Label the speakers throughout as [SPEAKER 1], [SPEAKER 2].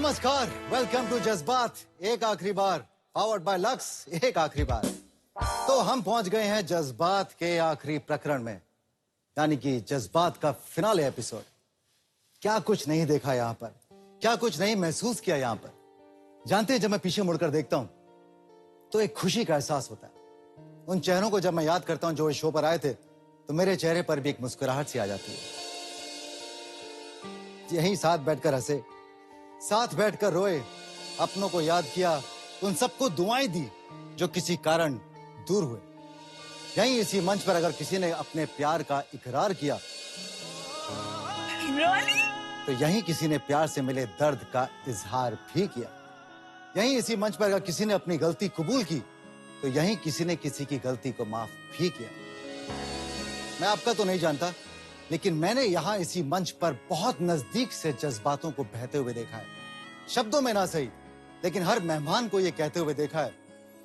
[SPEAKER 1] नमस्कार, welcome to जज्बात। एक आखिरी बार, पावर्ड बाय लक्स, एक आखिरी बार। तो हम पहुंच गए हैं जज्बात के आखिरी प्रकरण में, यानी कि जज्बात का फिनाले एपिसोड। क्या कुछ नहीं देखा यहां पर, क्या कुछ नहीं महसूस किया यहां पर। जानते हैं, जब मैं पीछे मुड़कर देखता हूं तो एक खुशी का एहसास होता है। उन चेहरों को जब मैं याद करता हूं जो इस शो पर आए थे, तो मेरे चेहरे पर भी एक मुस्कुराहट सी आ जाती है। यहीं साथ बैठकर हंसे, साथ बैठकर रोए, अपनों को याद किया, उन सबको दुआएं दी जो किसी कारण दूर हुए। यहीं इसी मंच पर अगर किसी ने अपने प्यार का इकरार किया, तो यहीं किसी ने प्यार से मिले दर्द का इजहार भी किया। यहीं इसी मंच पर अगर किसी ने अपनी गलती कबूल की, तो यहीं किसी ने किसी की गलती को माफ भी किया। मैं आपका तो नहीं जानता, लेकिन मैंने यहां इसी मंच पर बहुत नजदीक से जज्बातों को बहते हुए देखा है। शब्दों में ना सही, लेकिन हर मेहमान को यह कहते हुए देखा है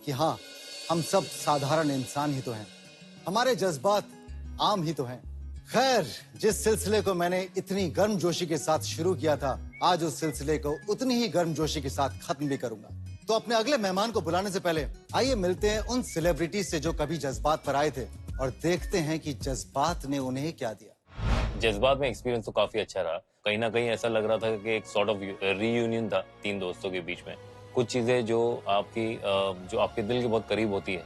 [SPEAKER 1] कि हाँ, हम सब साधारण इंसान ही तो हैं, हमारे जज्बात आम ही तो हैं। खैर, जिस सिलसिले को मैंने इतनी गर्मजोशी के साथ शुरू किया था, आज उस सिलसिले को उतनी ही गर्मजोशी के साथ खत्म भी करूंगा। तो अपने अगले मेहमान को बुलाने से पहले आइए मिलते हैं उन सेलिब्रिटीज से जो कभी जज्बात पर आए थे, और देखते हैं कि जज्बात ने उन्हें क्या दिया।
[SPEAKER 2] जज्बात में एक्सपीरियंस तो काफी अच्छा रहा। कहीं ना कहीं ऐसा लग रहा था कि एक सॉर्ट ऑफ रीयूनियन था तीन दोस्तों के बीच में। कुछ चीजें जो आपके दिल के बहुत करीब होती है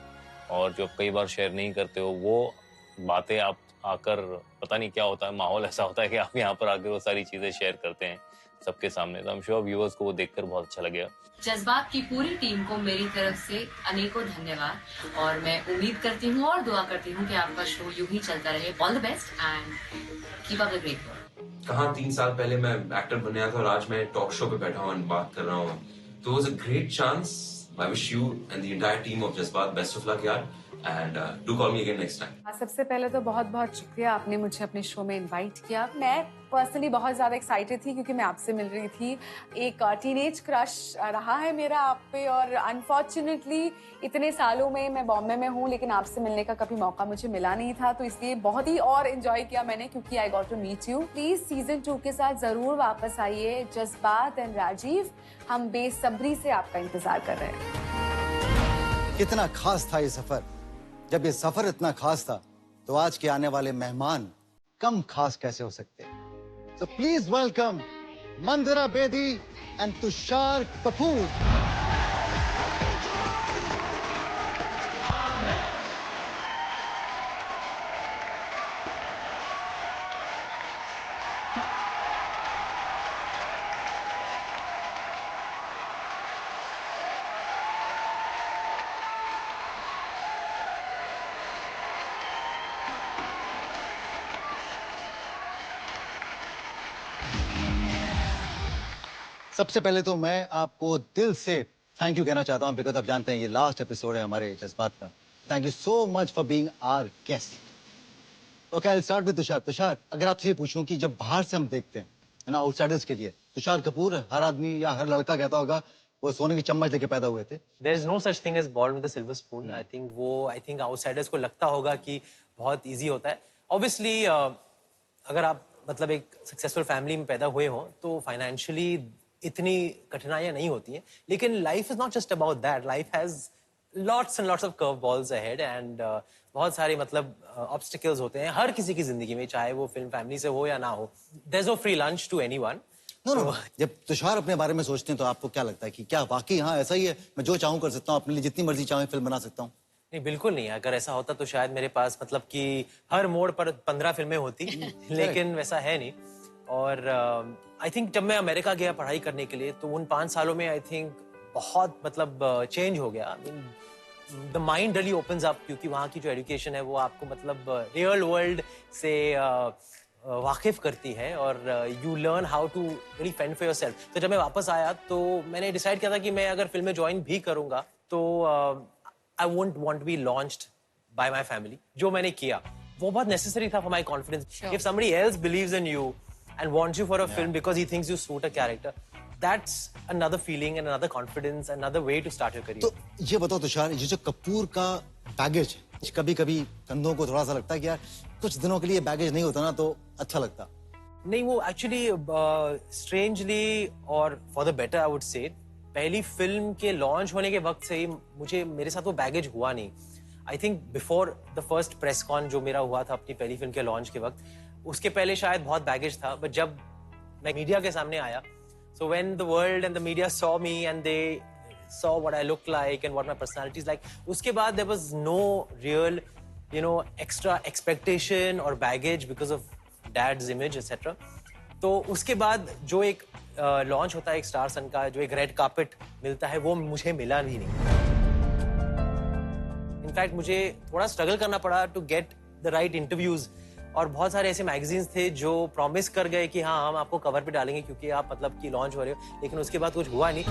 [SPEAKER 2] और जो आप कई बार शेयर नहीं करते हो, वो बातें आप आकर पता नहीं क्या होता है, माहौल ऐसा होता है कि आप यहाँ पर आकर वो सारी चीजें शेयर करते हैं सबके सामने। तो आई एम श्योर व्यूअर्स को वो देखकर बहुत अच्छा लगेगा।
[SPEAKER 3] जज्बात की पूरी टीम को मेरी तरफ से अनेकों धन्यवाद, और मैं उम्मीद करती हूँ और दुआ करती हूँ कि आपका शो यूं ही चलता रहे। All the best and keep up the great work.
[SPEAKER 4] कहाँ 3 साल पहले मैं एक्टर बना था और आज मैं टॉक शो पे बैठा हूँ, बात कर रहा हूँ। तो was a great chance. I wish you and the entire team of जज्बात बेस्ट ऑफ लक यार, and do call me again next time.
[SPEAKER 5] सबसे पहले तो बहुत बहुत शुक्रिया, आपने मुझे अपने शो में इनवाइट किया। मैं पर्सनली बहुत ज़्यादा एक्साइटेड थी क्योंकि मैं आपसे मिल रही थी। एक टीनेज क्रश रहा है मेरा आप पे, और अनफॉर्चुनेटली इतने सालों में मैं बॉम्बे में हूँ, लेकिन आपसे मिलने का कभी मौका मुझे मिला नहीं था। तो इसलिए बहुत ही और एंजॉय किया मैंने, क्योंकि I got to meet you. Please season 2 के साथ ज़रूर वापस आइए। जज्बात एंड राजीव, हम बेसब्री से आपका इंतज़ार कर रहे हैं।
[SPEAKER 1] कितना खास था ये सफर। जब ये सफर इतना खास था, तो आज के आने वाले मेहमान कम खास कैसे हो सकते हैं। So please welcome Mandira Bedi and Tushar Kapoor. सबसे पहले तो मैं आपको दिल से थैंक यू कहना चाहता हूं, बिकॉज आप जानते हैं ये लास्ट एपिसोड है हमारे जज्बात का। Thank you so much for being our guest. Okay, I start with Tushar. Tushar, अगर आपसे ये पूछूं कि जब बाहर से हम देखते हैं, है ना, आउटसाइडर्स के लिए तुषार कपूर, हर आदमी या हर लड़का कहता होगा वो सोने की चम्मच लेके पैदा हुए थे।
[SPEAKER 6] There is no such thing as born with a silver spoon. I think outsiders को लगता होगा कि बहुत इजी होता है। ऑब्वियसली अगर आप मतलब एक सक्सेसफुल फैमिली में पैदा हुए हो तो फाइनेंशियली इतनी कठिनाइयां नहीं होती हैं, लेकिन life is not just about that. Life has lots and lots of curve balls ahead, and बहुत सारे मतलब ऑब्स्टिकल्स होते हैं हर किसी की जिंदगी में, चाहे वो फिल्म फैमिली से हो या ना हो। There is no free lunch to anyone.
[SPEAKER 1] No, जब तुषार अपने बारे में सोचते हैं तो आपको क्या लगता है कि क्या वाकई हाँ ऐसा ही है, मैं जो चाहूँ कर सकता हूँ, अपने लिए जितनी मर्जी चाहूँ फिल्म बना सकता हूँ?
[SPEAKER 6] नहीं, बिल्कुल नहीं। अगर ऐसा होता तो शायद मेरे पास मतलब कि हर मोड़ पर 15 फिल्में होती लेकिन वैसा है नहीं। और आई थिंक जब मैं अमेरिका गया पढ़ाई करने के लिए, तो उन 5 सालों में आई थिंक बहुत मतलब चेंज हो गया। The mind really opens up, क्योंकि वहाँ की जो एजुकेशन है वो आपको मतलब रियल वर्ल्ड से वाकिफ करती है, और you learn how to really fend for yourself. तो जब मैं वापस आया तो मैंने डिसाइड किया था कि मैं अगर फिल्में ज्वाइन भी करूँगा तो I won't want to be launched by my family. जो मैंने किया वो बहुत नेसेसरी था for my confidence. If somebody else believes in you and wants you for a film because he thinks you suit a character, that's another feeling and another confidence, another way to start your career.
[SPEAKER 1] तो ये बताओ तुषार, ये जो कपूर का baggage है, कभी कभी कंधों को थोड़ा सा लगता है कि यार कुछ दिनों के लिए बैगेज नहीं होता ना तो अच्छा लगता।
[SPEAKER 6] नहीं, वो एक्चुअली स्ट्रेंजली और for the better I would से, पहली फिल्म के लॉन्च होने के वक्त से ही मेरे साथ वो बैगेज हुआ नहीं। I think before the first press con जो मेरा हुआ था अपनी पहली फिल्म के लॉन्च के वक्त, उसके पहले शायद बहुत बैगेज था, बट जब मैं मीडिया के सामने आया, so when the world and the media saw me and they saw what I look like and what my personality is like, उसके बाद there was no real, extra expectation or baggage because of dad's image, etc. तो उसके बाद जो एक launch होता है एक स्टार सन का, जो एक रेड कार्पेट मिलता है, वो मुझे मिला भी नहीं। इनफैक्ट मुझे थोड़ा स्ट्रगल करना पड़ा to get the right interviews, और बहुत सारे ऐसे मैगजीन्स थे जो प्रॉमिस कर गए कि हाँ हम आपको कवर पे डालेंगे क्योंकि आप मतलब कि लॉन्च हो रहे हो, लेकिन उसके बाद कुछ हुआ नहीं।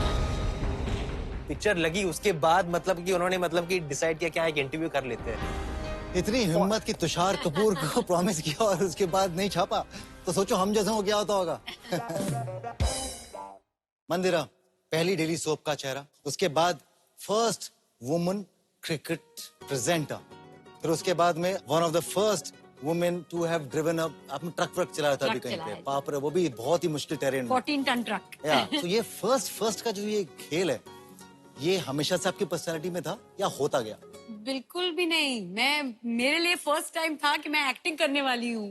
[SPEAKER 6] पिक्चर लगी उसके बाद मतलब कि उन्होंने मतलब कि डिसाइड किया कि हाँ एक इंटरव्यू कर लेते हैं।
[SPEAKER 1] इतनी हिम्मत की तुषार कपूर को प्रॉमिस किया और उसके बाद नहीं छापा, तो सोचो हम जैसे हो क्या होता होगा। मंदिरा, पहली डेली सोप का चेहरा, उसके बाद फर्स्ट वुमन क्रिकेट प्रेजेंटर, फिर उसके बाद में one of the first women to have driven up, आपने ट्रक चलाया था अभी कहीं पे, बाप रे, वो भी बहुत ही मुश्किल टेरेन में,
[SPEAKER 5] 14 टन ट्रक।
[SPEAKER 1] तो ये फर्स्ट का जो ये खेल है, ये हमेशा से आपकी पर्सनालिटी में था या होता गया?
[SPEAKER 5] बिल्कुल भी नहीं, मेरे लिए फर्स्ट टाइम था कि मैं एक्टिंग करने वाली हूँ,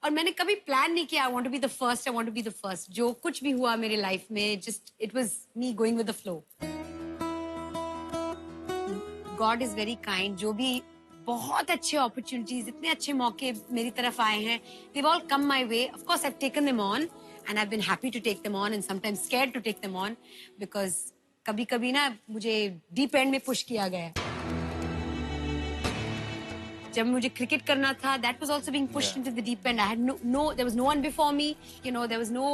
[SPEAKER 5] और मैंने कभी प्लान नहीं किया I want to be the first, I want to be the first. जो कुछ भी हुआ मेरी लाइफ में, just it was me going with the flow. God is very kind, जो भी बहुत अच्छे अपॉर्चुनिटीज, इतने अच्छे मौके मेरी तरफ आए हैं, they all come my way. Of course I have taken them on and I have been happy to take them on and sometimes scared to take them on, because कभी-कभी ना मुझे डीप एंड में push किया गया। जब मुझे cricket करना था, that was also being pushed into the deep end. I had there was no one before me. There was no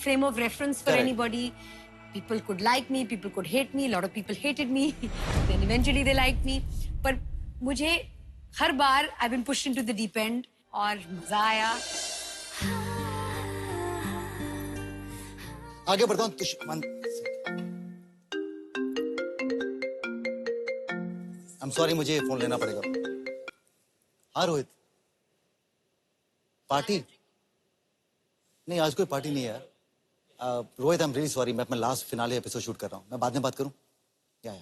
[SPEAKER 5] frame of reference for anybody. People could like me, people could hate me. A lot of people hated me. Then eventually they liked me. पर मुझे हर बार I've been pushed into the deep end और मजा आया।
[SPEAKER 1] आगे बढ़ता हूँ। I'm sorry, मुझे phone लेना पड़ेगा। हाँ रोहित, पार्टी नहीं, आज कोई पार्टी नहीं है यार। Rohit, I am really sorry, मैं अपना लास्ट फिनाले एपिसोड शूट कर रहा हूँ, मैं बाद में बात करूँ? या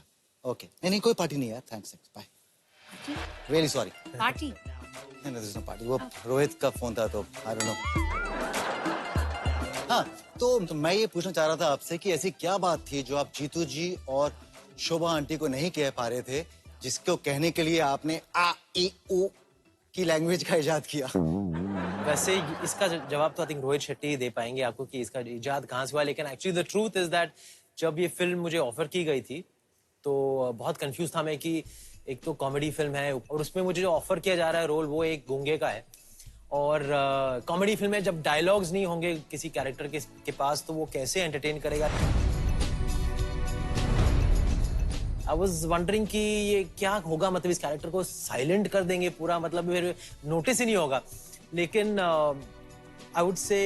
[SPEAKER 1] ओके, नहीं कोई पार्टी नहीं है, thanks, bye, really sorry.
[SPEAKER 5] Party
[SPEAKER 1] नहीं, पार्टी, वो रोहित का फोन था तो आई डोंट नो। हाँ, तो मैं ये पूछना चाह रहा था आपसे कि ऐसी क्या बात थी जो आप जीतू जी और शोभा आंटी को नहीं कह पा रहे थे, जिसको कहने के लिए आपने आ ई उ की लैंग्वेज का इजाद किया?
[SPEAKER 6] वैसे इसका जवाब तो आई थिंक रोहित शेट्टी दे पाएंगे आपको कि इसका इजाद कहाँ से हुआ, लेकिन actually the truth is that जब ये फिल्म मुझे ऑफर की गई थी तो बहुत कंफ्यूज था मैं कि एक तो कॉमेडी फिल्म है और उसमें मुझे जो ऑफर किया जा रहा है रोल वो एक गूंगे का है, और कॉमेडी फिल्म में जब डायलॉग्स नहीं होंगे किसी कैरेक्टर के पास तो वो कैसे एंटरटेन करेगा। आई वॉज वंडरिंग कि ये क्या होगा, मतलब इस कैरेक्टर को साइलेंट कर देंगे पूरा, मतलब फिर नोटिस ही नहीं होगा। लेकिन I would say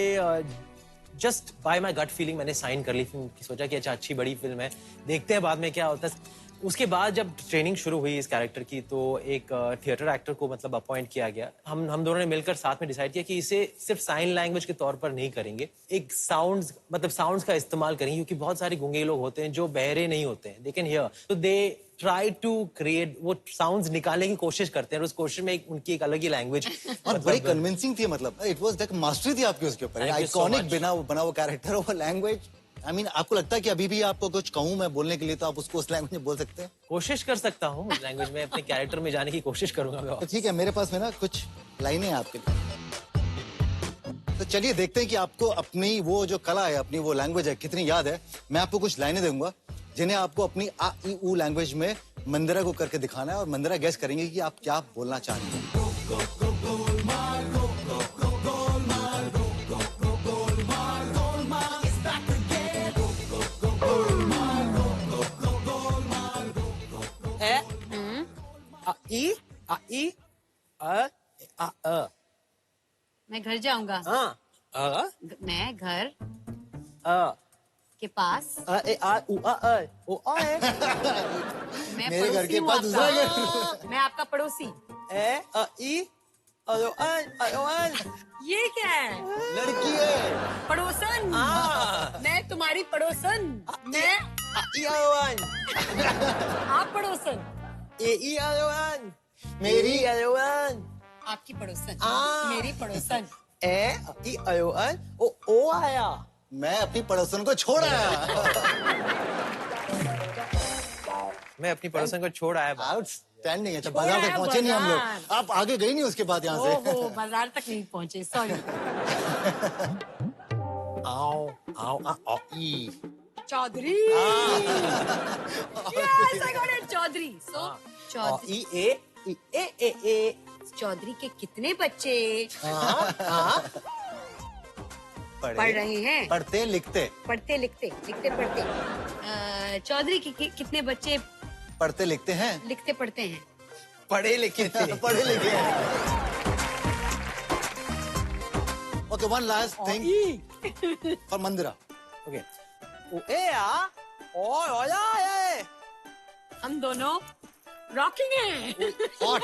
[SPEAKER 6] just by my gut feeling मैंने साइन कर ली फिल्म की, सोचा कि अच्छा अच्छी बड़ी फिल्म है, देखते हैं बाद में क्या होता है। उसके बाद जब ट्रेनिंग शुरू हुई इस कैरेक्टर की तो एक थिएटर एक्टर को मतलब अपॉइंट किया गया। हम दोनों ने मिलकर साथ में डिसाइड किया कि इसे सिर्फ साइन लैंग्वेज के तौर पर नहीं करेंगे, एक साउंड्स का इस्तेमाल करेंगे, क्योंकि बहुत सारे गूंगे लोग होते हैं जो बहरे नहीं होते हैं, दे कैन हियर, तो दे ट्राई टू क्रिएट, वो साउंड्स निकालने की कोशिश करते हैं और उस कोशिश में उनकी एक अलग ही लैंग्वेज
[SPEAKER 1] और बड़ी कन्विंसिंग थी, मतलब इट वाज लाइक मास्टरी थी आपकी उसके ऊपर, आइकॉनिक बना वो कैरेक्टर, वो लैंग्वेज। आई मीन, आपको लगता है कि अभी भी आपको कुछ कहूं मैं बोलने के लिए तो आप उसको उस लैंग्वेज में बोल सकते हैं?
[SPEAKER 6] कोशिश कर सकता हूँ उस लैंग्वेज में, अपने कैरेक्टर में जाने की कोशिश करूंगा मैं।
[SPEAKER 1] तो ठीक है, मेरे पास में ना कुछ लाइनें हैं आपके लिए, तो चलिए देखते हैं कि आपको अपनी वो जो कला है, अपनी वो लैंग्वेज है कितनी याद है। मैं आपको कुछ लाइनें दूंगा जिन्हें आपको अपनी आ ई उ लैंग्वेज में मंदिरा को करके दिखाना है और मंदिरा गेस करेंगे कि आप क्या बोलना चाहते हैं।
[SPEAKER 5] मैं घर जाऊंगा। मैं घर के पास, मैं
[SPEAKER 1] मेरे घर के
[SPEAKER 5] पड़ोसी हूँ
[SPEAKER 1] पास दूसरा
[SPEAKER 5] आपका।
[SPEAKER 1] घर।
[SPEAKER 5] मैं आपका पड़ोसी। ये क्या है?
[SPEAKER 6] लड़की है।
[SPEAKER 5] पड़ोसन। मैं तुम्हारी पड़ोसन। मैं आप पड़ोसन।
[SPEAKER 6] मेरी
[SPEAKER 5] आपकी पड़ोसन।
[SPEAKER 6] आ।
[SPEAKER 5] मेरी पड़ोसन।
[SPEAKER 6] ओ आया।
[SPEAKER 1] मैं अपनी पड़ोसन को छोड़ आया।
[SPEAKER 6] मैं अपनी पड़ोसन को छोड़ आया।
[SPEAKER 1] आउटस्टैंडिंग है। अच्छा, बाजार तक पहुंचे नहीं हम लोग। आप आगे गई नहीं उसके बाद यहाँ से।
[SPEAKER 5] ओहो, बाजार तक नहीं पहुंचे, सॉरी।
[SPEAKER 6] आओ आओ आओ ई।
[SPEAKER 5] Chaudhary. Yes, I got it, Chaudhary. So, Chaudhary. Chaudhary के कितने बच्चे पढ़ रहे हैं?
[SPEAKER 1] पढ़ते लिखते।
[SPEAKER 5] पढ़ते लिखते, लिखते पढ़ते। चौधरी के कितने बच्चे
[SPEAKER 1] पढ़ते लिखते हैं।
[SPEAKER 5] लिखते पढ़ते हैं?
[SPEAKER 6] पढ़े लिखे थे।
[SPEAKER 1] पढ़े लिखे हैं। Okay, one last thing for Mandira.
[SPEAKER 6] Okay.
[SPEAKER 5] हम दोनों रॉकिंग हैं।
[SPEAKER 1] Hot.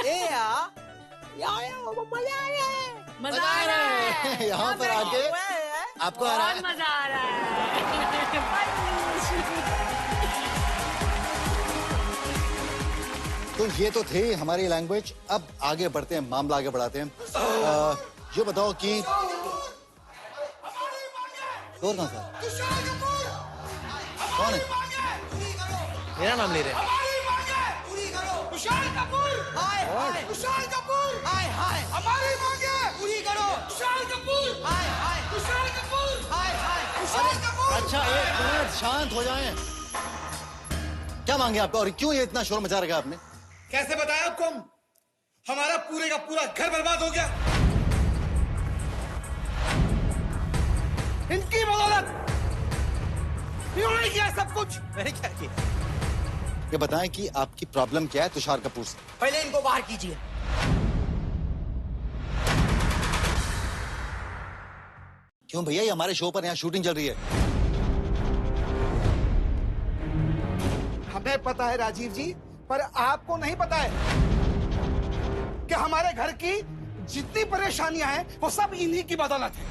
[SPEAKER 5] मजा आ रहा है।
[SPEAKER 1] यहाँ पर आके आपको आ रहा
[SPEAKER 5] बहुत
[SPEAKER 1] है।
[SPEAKER 5] मजा आ रहा है।
[SPEAKER 1] तो ये तो थे हमारी लैंग्वेज। अब आगे बढ़ते हैं, मामला आगे बढ़ाते हैं। ये बताओ कि और कहाँ था? कौन है?
[SPEAKER 6] मेरा नाम ले रहे हैं।
[SPEAKER 7] तुषार कपूर, हाय हाय, तुषार कपूर, हाय हाय, हमारी मांगे पूरी करो, तुषार कपूर, हाय हाय, तुषार कपूर, हाय हाय, तुषार कपूर।
[SPEAKER 1] अच्छा, एक मिनट शांत हो जाएं। क्या मांगे आपका और क्यों ये इतना शोर मचा रखा आपने?
[SPEAKER 7] कैसे बताया आपको हम? हमारा पूरे का पूरा घर बर्बाद हो गया। इनकी बदौलत इन्होंने किया सब कुछ।
[SPEAKER 6] मैंने क्या किया?
[SPEAKER 1] ये बताएं कि आपकी प्रॉब्लम क्या है तुषार कपूर से?
[SPEAKER 7] पहले इनको बाहर कीजिए।
[SPEAKER 1] क्यों भैया, ये हमारे शो पर यहाँ शूटिंग चल रही है।
[SPEAKER 7] हमें पता है राजीव जी, पर आपको नहीं पता है कि हमारे घर की जितनी परेशानियां हैं वो सब इन्हीं की बदौलत है।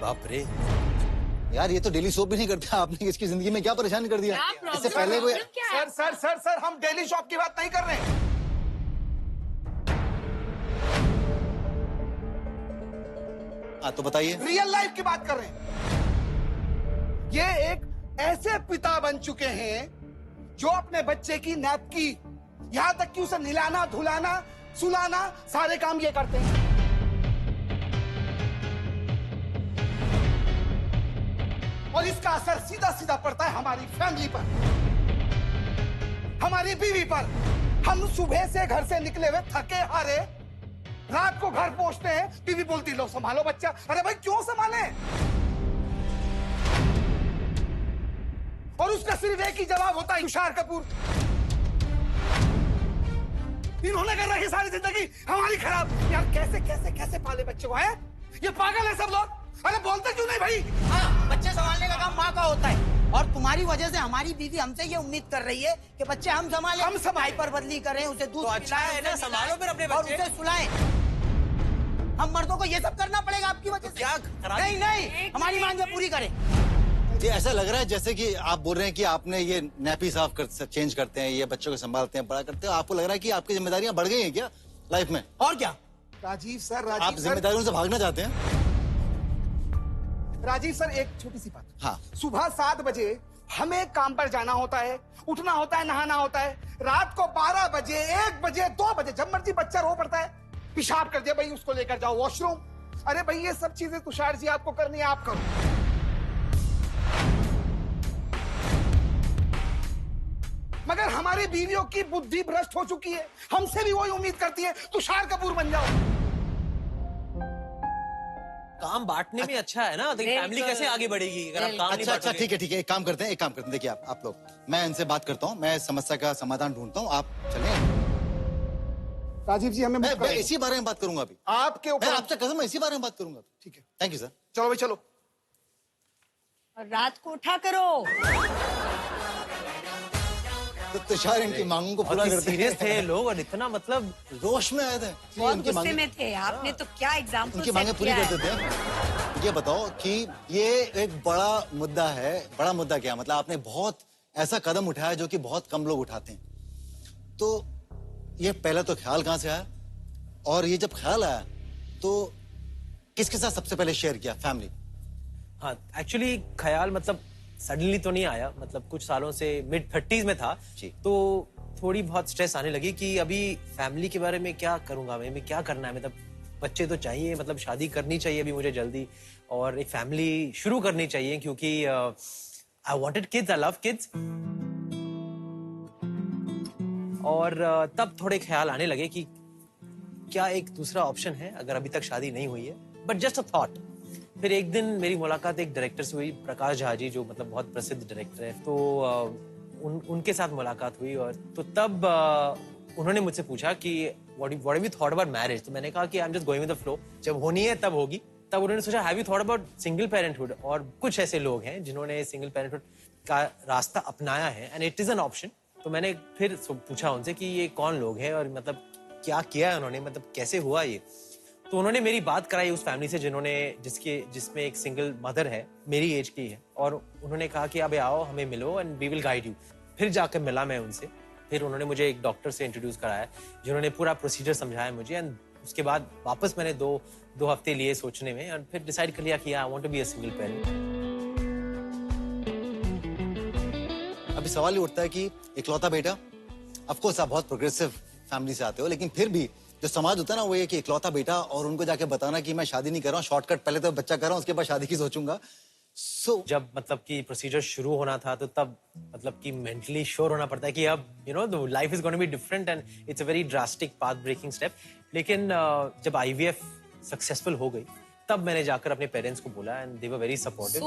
[SPEAKER 6] बाप रे।
[SPEAKER 1] यार ये तो डेली सोप भी नहीं करते। आपने इसकी जिंदगी में क्या परेशान कर दिया?
[SPEAKER 5] क्या
[SPEAKER 1] इससे पहले कोई
[SPEAKER 5] प्रॉब्लम क्या है?
[SPEAKER 7] सर हम डेली शॉप की बात नहीं कर रहे हैं।
[SPEAKER 1] हाँ तो बताइए।
[SPEAKER 7] रियल लाइफ की बात कर रहे हैं। ये एक ऐसे पिता बन चुके हैं जो अपने बच्चे की नैपकी, यहां तक कि उसे नहलाना, धुलाना, सुलाना, सारे काम ये करते हैं। और इसका असर सीधा सीधा पड़ता है हमारी फैमिली पर, हमारी बीवी पर। हम सुबह से घर से निकले हुए थके हारे रात को घर पहुंचते हैं, बीवी बोलती लो संभालो बच्चा। अरे भाई क्यों संभाले? और उसका सिर्फ एक ही जवाब होता है, तुषार कपूर। इन्होंने कर रखी सारी जिंदगी हमारी खराब। यार कैसे कैसे कैसे पाले बच्चे को है? ये पागल है सब लोग। अरे बोलते क्यों नहीं भाई?
[SPEAKER 8] हाँ, बच्चे संभालने का काम माँ का होता है और तुम्हारी वजह से हमारी बीवी हमसे ये उम्मीद कर रही है कि बच्चे हम संभालें,
[SPEAKER 7] हम संभालें।
[SPEAKER 8] पर बदली करें, उसे दूध
[SPEAKER 6] तो अच्छा
[SPEAKER 8] पिलाएं,
[SPEAKER 6] है ना,
[SPEAKER 8] उसे
[SPEAKER 6] संभालो फिर अपने
[SPEAKER 8] और
[SPEAKER 6] बच्चे।
[SPEAKER 8] उसे सुलाएं। हम मर्दों को ये सब करना पड़ेगा आपकी वजह से।
[SPEAKER 6] क्या खराब-
[SPEAKER 8] नहीं नहीं, हमारी मांग पूरी करें।
[SPEAKER 1] ये ऐसा लग रहा है जैसे कि आप बोल रहे हैं कि आपने ये नैपी साफ चेंज करते हैं, ये बच्चों को संभालते हैं, बड़ा करते हैं। आपको लग रहा है कि आपकी जिम्मेदारियां बढ़ गई हैं क्या लाइफ में?
[SPEAKER 8] और क्या?
[SPEAKER 7] राजीव सर,
[SPEAKER 1] आप
[SPEAKER 7] राजीव सर,
[SPEAKER 1] जिम्मेदारियों से भागना चाहते हैं?
[SPEAKER 7] राजीव सर एक छोटी सी बात।
[SPEAKER 1] हाँ।
[SPEAKER 7] सुबह 7 बजे हमें काम पर जाना होता है, उठना होता है, नहाना होता है। रात को 12 बजे, 1 बजे, 2 बजे जब मर्जी बच्चा रो पड़ता है, पेशाब कर दिया भाई उसको लेकर जाओ वॉशरूम। अरे भाई ये सब चीजें तुषार जी आपको करनी है, आप करो। मगर हमारी बीवियों की बुद्धि भ्रष्ट हो चुकी है, हमसे भी वही उम्मीद करती है तुषार कपूर बन जाओ।
[SPEAKER 6] काम बांटने में अच्छा है ना, देखिए फैमिली कैसे आगे बढ़ेगी अगर आप काम नहीं
[SPEAKER 1] अच्छा अच्छा,
[SPEAKER 6] बांटोगे।
[SPEAKER 1] ठीक है, एक काम करते हैं, देखिए आप लोग, मैं इनसे बात करता हूँ, मैं समस्या का समाधान ढूंढता हूँ, आप चलें।
[SPEAKER 7] राजीव जी हमें
[SPEAKER 1] मैं इसी बारे में बात करूंगा अभी।
[SPEAKER 7] आपके
[SPEAKER 1] मैं
[SPEAKER 7] ऊपर
[SPEAKER 1] आपसे कसम, इसी बारे में बात करूंगा।
[SPEAKER 7] ठीक है,
[SPEAKER 1] थैंक यू सर।
[SPEAKER 7] चलो भाई चलो।
[SPEAKER 5] और रात को उठा करो।
[SPEAKER 1] तो तुषार इनकी मांगों को पूरा करते
[SPEAKER 6] सीरियस थे ये लोग और इतना मतलब
[SPEAKER 1] जोश में आए थे।
[SPEAKER 9] बहुत
[SPEAKER 1] इनकी
[SPEAKER 9] गुस्से
[SPEAKER 1] मांगें-
[SPEAKER 9] में थे आपने तो क्या एग्जाम्पल
[SPEAKER 1] इनकी मांगे पूरी कर देते हैं। ये बताओ कि ये एक बड़ा मुद्दा है। बड़ा मुद्दा क्या मतलब आपने बहुत ऐसा कदम उठाया जो कि बहुत कम लोग उठाते हैं। तो ये पहले तो ख्याल कहाँ से आया और ये जब ख्याल आया तो किसके साथ सबसे पहले शेयर किया? फैमिली?
[SPEAKER 6] हाँ एक्चुअली ख्याल मतलब सडनली तो नहीं आया, मतलब कुछ सालों से मिड 30s में था
[SPEAKER 1] जी।
[SPEAKER 6] तो थोड़ी बहुत स्ट्रेस आने लगी कि अभी फैमिली के बारे में क्या करूंगा मैं क्या करना है, मतलब बच्चे तो चाहिए, मतलब शादी करनी चाहिए अभी मुझे जल्दी और एक फैमिली शुरू करनी चाहिए क्योंकि I wanted kids, I love kids. और तब थोड़े ख्याल आने लगे कि क्या एक दूसरा ऑप्शन है अगर अभी तक शादी नहीं हुई है, बट जस्ट अ थॉट। फिर एक दिन मेरी मुलाकात एक डायरेक्टर से हुई, प्रकाश झा जी, जो मतलब बहुत प्रसिद्ध डायरेक्टर है, तो उनके साथ मुलाकात हुई और तो तब उन्होंने मुझसे पूछा कि what have you thought about marriage. तो मैंने कहा कि I am just going with the flow, जब होनी है तब होगी। तब उन्होंने सोचा have you thought about single parenthood, और कुछ ऐसे लोग हैं जिन्होंने सिंगल पेरेंटहुड का रास्ता अपनाया है and it is an option. तो मैंने फिर पूछा उनसे कि ये कौन लोग हैं और मतलब क्या किया है उन्होंने, मतलब कैसे हुआ ये। तो उन्होंने मेरी बात कराई उस फैमिली से जिसमें एक सिंगल मदर है, मेरी एज की है, और उन्होंने कहा कि अब आओ हमें मिलो and we will guide you. फिर जाकर मिला मैं उनसे, फिर उन्होंने मुझे एक डॉक्टर से इंट्रोड्यूस कराया जिन्होंने पूरा प्रोसीजर समझाया मुझे एंड उसके बाद वापस मैंने दो हफ्ते लिए सोचने में और फिर डिसाइड कर लिया कि I want to be a single parent.
[SPEAKER 1] अभी सवाल ये उठता है कि इकलौता बेटा, ऑफ कोर्स आप बहुत प्रोग्रेसिव फैमिली से आते हो, लेकिन फिर भी जो समाज होता है ना वो ये कि इकलौता बेटा और उनको जाके बताना कि मैं शादी नहीं कर रहा हूँ, शॉर्टकट पहले तो बच्चा कर रहा हूँ उसके बाद शादी की सोचूंगा।
[SPEAKER 6] जब मतलब कि प्रोसीजर शुरू होना था तो तब मतलब कि मेंटली श्योर होना पड़ता है कि अब you know the life is going to be different and it's a very drastic path breaking step. लेकिन जब आईवीएफ सक्सेसफुल हो गई तब मैंने जाकर अपने पेरेंट्स को बोला and they were very supportive.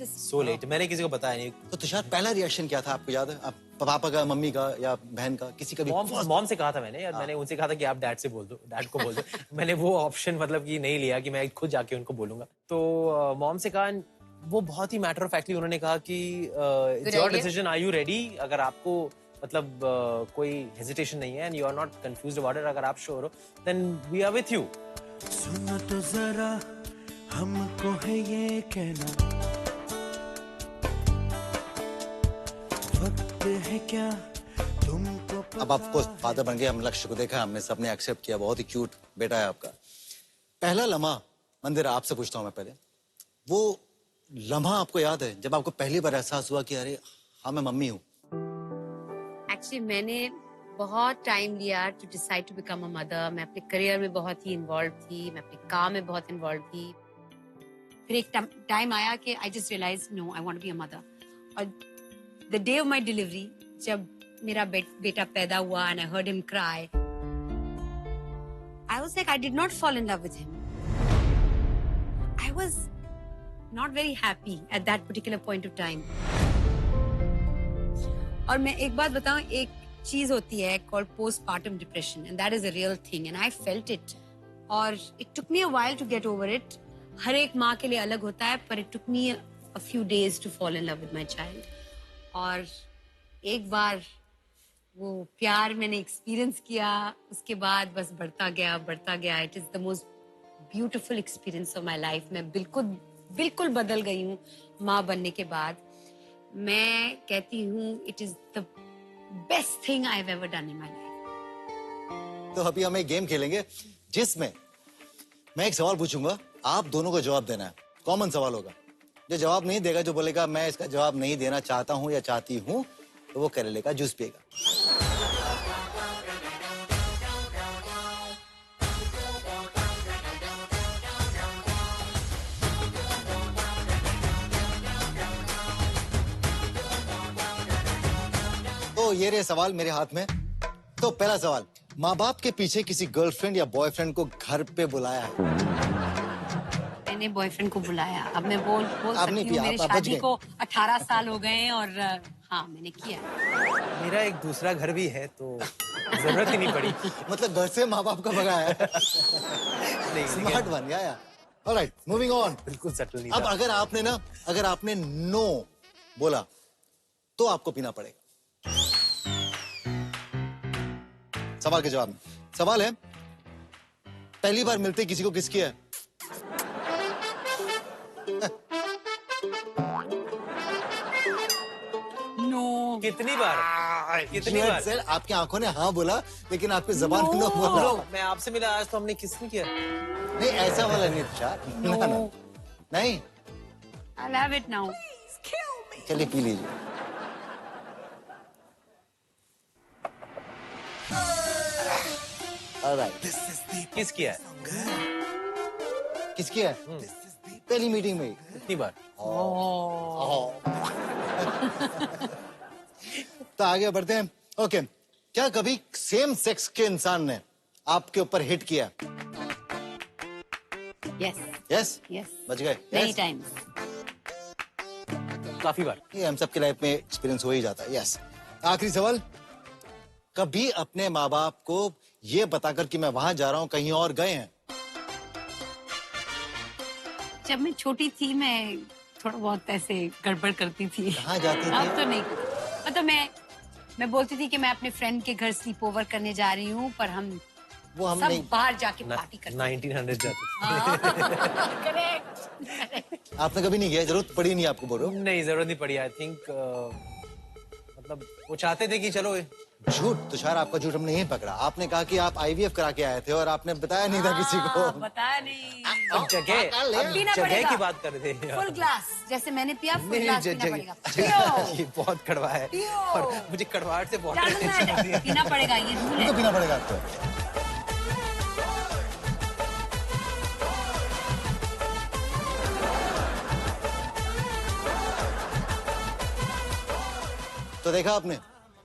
[SPEAKER 6] So let मैंने किसी को बताया नहीं।
[SPEAKER 1] तो तुषार पहला रिएक्शन क्या था आपको याद है? आप पापा का, मम्मी का या बहन का, किसी का भी?
[SPEAKER 6] मॉम से कहा था मैंने यार, मैंने उनसे कहा था कि आप डैड से बोल दो, डैड को बोल दो। मैंने वो ऑप्शन मतलब कि नहीं लिया कि मैं खुद जाके उनको बोलूंगा। तो मॉम से कहा, वो बहुत ही मैटर ऑफ फैक्टली उन्होंने कहा कि it's your decision, are you ready? अगर आपको मतलब कोई हेजिटेशन नहीं है and you are not confused about it, अगर आप श्योर हो then we are with you.
[SPEAKER 10] सुनो तो जरा हमको है ये कहना, वक्त है क्या तुमको पता।
[SPEAKER 1] अब आपको फादर बन गए, हम लक्ष्य को देखा, हमने सबने एक्सेप्ट किया, बहुत ही क्यूट बेटा है आपका। पहला लम्हा मंदिर, आपसे पूछता हूँ मैं पहले, वो लम्हा आपको याद है जब आपको पहली बार एहसास हुआ कि अरे हाँ मैं मम्मी हूँ?
[SPEAKER 3] एक्चुअली मैंने बहुत टाइम लिया to decide to become a mother. मैं अपने करियर में बहुत ही इन्वॉल्व थी, मैं अपने काम में बहुत इन्वॉल्व थी। फिर एक टाइम आया कि I just realize no I want to be a mother. और the day of my delivery, जब मेरा बेटा पैदा हुआ and I heard him cry, I was like I did not fall in love with him. I was not very happy at that particular point of time. और मैं एक बात बताऊं, एक चीज होती है called postpartum depression and that is a real thing and I felt it और it took me a while to get over it. हर एक माँ के लिए अलग होता है, पर it took me a few days to fall in love with my child. और एक बार वो प्यार मैंने एक्सपीरियंस किया, उसके बाद बस बढ़ता गया। It is the most beautiful experience of my life. मैं बिल्कुल बदल गई हूँ माँ बनने के बाद। मैं कहती हूँ it is the best thing I have ever done in my life.
[SPEAKER 1] तो अभी हम एक गेम खेलेंगे जिसमें मैं एक सवाल पूछूंगा, आप दोनों को जवाब देना है। कॉमन सवाल होगा, जो जवाब नहीं देगा, जो बोलेगा मैं इसका जवाब नहीं देना चाहता हूं या चाहती हूं, तो वो करेले का जूस पिएगा। तो ये रहे सवाल मेरे हाथ में। तो पहला सवाल, माँ बाप के पीछे किसी गर्लफ्रेंड या बॉयफ्रेंड को घर पे बुलाया है?
[SPEAKER 3] मैंने बॉयफ्रेंड को बुलाया। अब मैं बोल सकती हूँ, मेरी
[SPEAKER 1] आप बच
[SPEAKER 3] शादी
[SPEAKER 1] गए।
[SPEAKER 3] को 18 साल हो गए हैं और हाँ मैंने किया।
[SPEAKER 6] मेरा एक दूसरा घर भी है तो जरूरत ही नहीं पड़ी।
[SPEAKER 1] मतलब घर से माँ बाप का भगाया है।
[SPEAKER 6] नहीं,
[SPEAKER 1] स्मार्ट वन या। Alright, moving on.
[SPEAKER 6] बिल्कुल सेटल नहीं
[SPEAKER 1] अब
[SPEAKER 6] था।
[SPEAKER 1] अगर आपने नो बोला तो आपको पीना पड़ेगा। सवाल के जवाब में। सवाल है, पहली बार मिलते किसी को किसकी है?
[SPEAKER 3] नो।
[SPEAKER 6] कितनी बार? कितनी बार?
[SPEAKER 1] सर, आपकी आंखों ने हाँ बोला, लेकिन आपकी जबान ने नो बोला।
[SPEAKER 6] मैं आपसे मिला आज, तो हमने किसने किया?
[SPEAKER 1] नहीं, ऐसा वाला नहीं तुषार।
[SPEAKER 3] No.
[SPEAKER 1] नहीं,
[SPEAKER 3] I'll have it now.
[SPEAKER 1] चलिए पी लीजिए। Alright.
[SPEAKER 6] किस किया है?
[SPEAKER 1] किसकी है? पहली मीटिंग में।
[SPEAKER 6] कितनी बार?
[SPEAKER 1] तो आगे बढ़ते हैं। ओके, क्या कभी सेम सेक्स के इंसान ने आपके ऊपर हिट किया?
[SPEAKER 3] Yes.
[SPEAKER 1] यस?
[SPEAKER 3] Yes.
[SPEAKER 1] बच गए?
[SPEAKER 3] Many
[SPEAKER 1] Yes?
[SPEAKER 3] times.
[SPEAKER 6] काफी बार।
[SPEAKER 1] ये हम सबकी लाइफ में एक्सपीरियंस हो ही जाता है। यस। आखिरी सवाल, कभी अपने माँ बाप को ये बताकर कि मैं वहां जा रहा हूं कहीं और गए हैं?
[SPEAKER 3] जब मैं छोटी थी मैं थोड़ा बहुत ऐसे गड़बड़ करती थी।
[SPEAKER 1] कहाँ जाती थी?
[SPEAKER 3] अब तो नहीं। मतलब मैं बोलती थी कि मैं अपने फ्रेंड के घर स्लीप ओवर करने जा रही हूँ, पर हम सब
[SPEAKER 1] नहीं।
[SPEAKER 3] बाहर जाके पार्टी करते
[SPEAKER 6] 1900 जाते
[SPEAKER 3] करेक्ट।
[SPEAKER 1] आपने कभी नहीं किया? जरूरत पड़ी नहीं आपको? बोलो।
[SPEAKER 6] नहीं, जरूरत नहीं पड़ी। आई थिंक मतलब वो चाहते थे कि चलो।
[SPEAKER 1] झूठ तुषार, आपका झूठ हमने यही पकड़ा। आपने कहा कि आप आईवीएफ करा के आए थे और आपने बताया नहीं था किसी को।
[SPEAKER 3] बताया नहीं।
[SPEAKER 6] अब जगह की बात कर रहे थे।
[SPEAKER 3] फुल ग्लास जैसे मैंने पिया, फुल
[SPEAKER 6] नहीं,
[SPEAKER 3] ग्लास पीना पड़ेगा।
[SPEAKER 6] ये बहुत कड़वा है और मुझे कड़वाहट से बहुत टेंशन होती है।
[SPEAKER 3] पीना पड़ेगा, ये रूल है।
[SPEAKER 1] तो पीना पड़ेगा आपको। तो देखा आपने